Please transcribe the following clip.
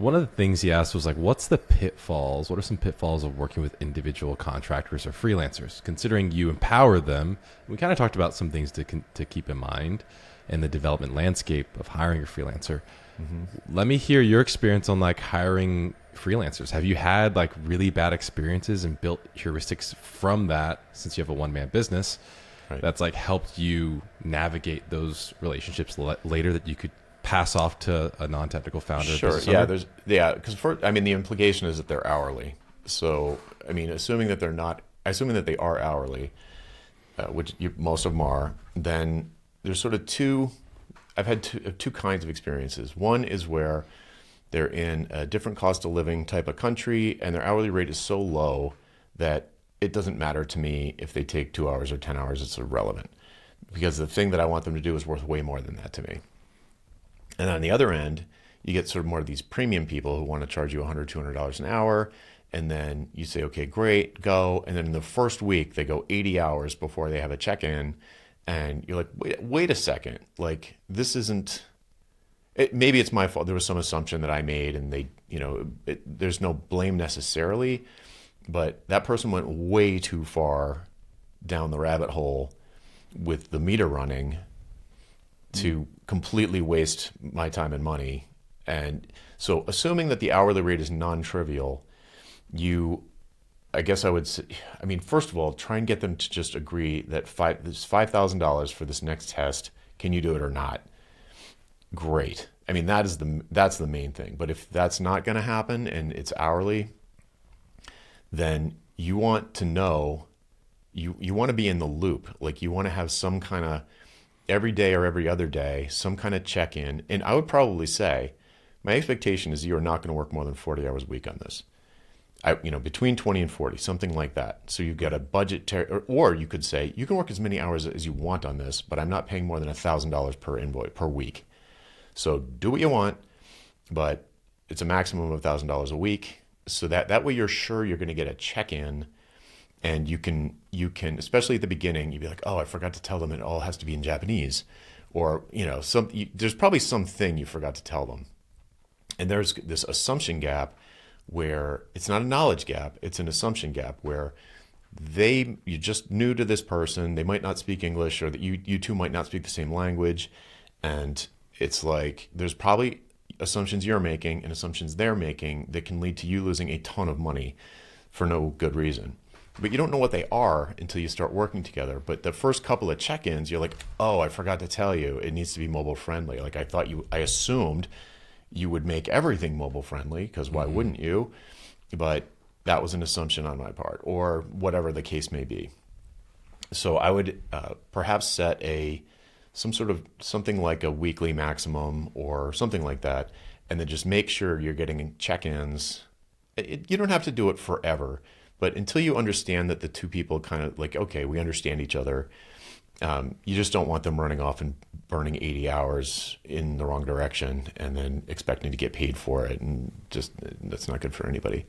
One of the things he asked was like, what's the pitfalls? What are some pitfalls of working with individual contractors or freelancers? Considering you empower them, we kind of talked about some things to keep in mind in the development landscape of hiring a freelancer. Let me hear your experience on like hiring freelancers. Have you had like really bad experiences and built heuristics from that, since you have a one-man business, Right. that's like helped you navigate those relationships later that you could pass off to a non-technical founder? Sure. business Yeah. owner? Because the implication is that they're hourly. So, I mean, assuming that they are hourly, which most of them are, then there's sort of I've had two kinds of experiences. One is where they're in a different cost of living type of country and their hourly rate is so low that it doesn't matter to me if they take 2 hours or 10 hours, it's irrelevant. Because the thing that I want them to do is worth way more than that to me. And on the other end, you get sort of more of these premium people who want to charge you $100, $200 an hour. And then you say, okay, great, go. And then in the first week, they go 80 hours before they have a check-in. And you're like, wait a second. Like, this isn't, maybe it's my fault. There was some assumption that I made and there's no blame necessarily, but that person went way too far down the rabbit hole with the meter running to completely waste my time and money. And so assuming that the hourly rate is non-trivial, I guess I would say, I mean, first of all, try and get them to just agree that this $5,000 for this next test. Can you do it or not? Great. I mean, that's the main thing. But if that's not going to happen and it's hourly, then you want to know, you want to be in the loop. Like you want to have some kind of every day or every other day, some kind of check-in. And I would probably say, my expectation is you're not going to work more than 40 hours a week on this. Between 20 and 40, something like that. So you get a budget, or you could say, you can work as many hours as you want on this, but I'm not paying more than $1,000 per invoice per week. So do what you want, but it's a maximum of $1,000 a week. So that way you're sure you're going to get a check-in, and you can, especially at the beginning, you'd be like, oh, I forgot to tell them it all has to be in Japanese, or there's probably something you forgot to tell them. And there's this assumption gap where it's not a knowledge gap, it's an assumption gap where you're just new to this person, they might not speak English, or that you two might not speak the same language. And it's like, there's probably assumptions you're making and assumptions they're making that can lead to you losing a ton of money for no good reason. But you don't know what they are until you start working together. But the first couple of check-ins, you're like, oh, I forgot to tell you, it needs to be mobile friendly. Like I assumed you would make everything mobile friendly, because why wouldn't you? But that was an assumption on my part, or whatever the case may be. So I would perhaps set something like a weekly maximum or something like that, and then just make sure you're getting check-ins. You don't have to do it forever, but until you understand that the two people kind of like, okay, we understand each other. You just don't want them running off and burning 80 hours in the wrong direction and then expecting to get paid for it. And just, that's not good for anybody.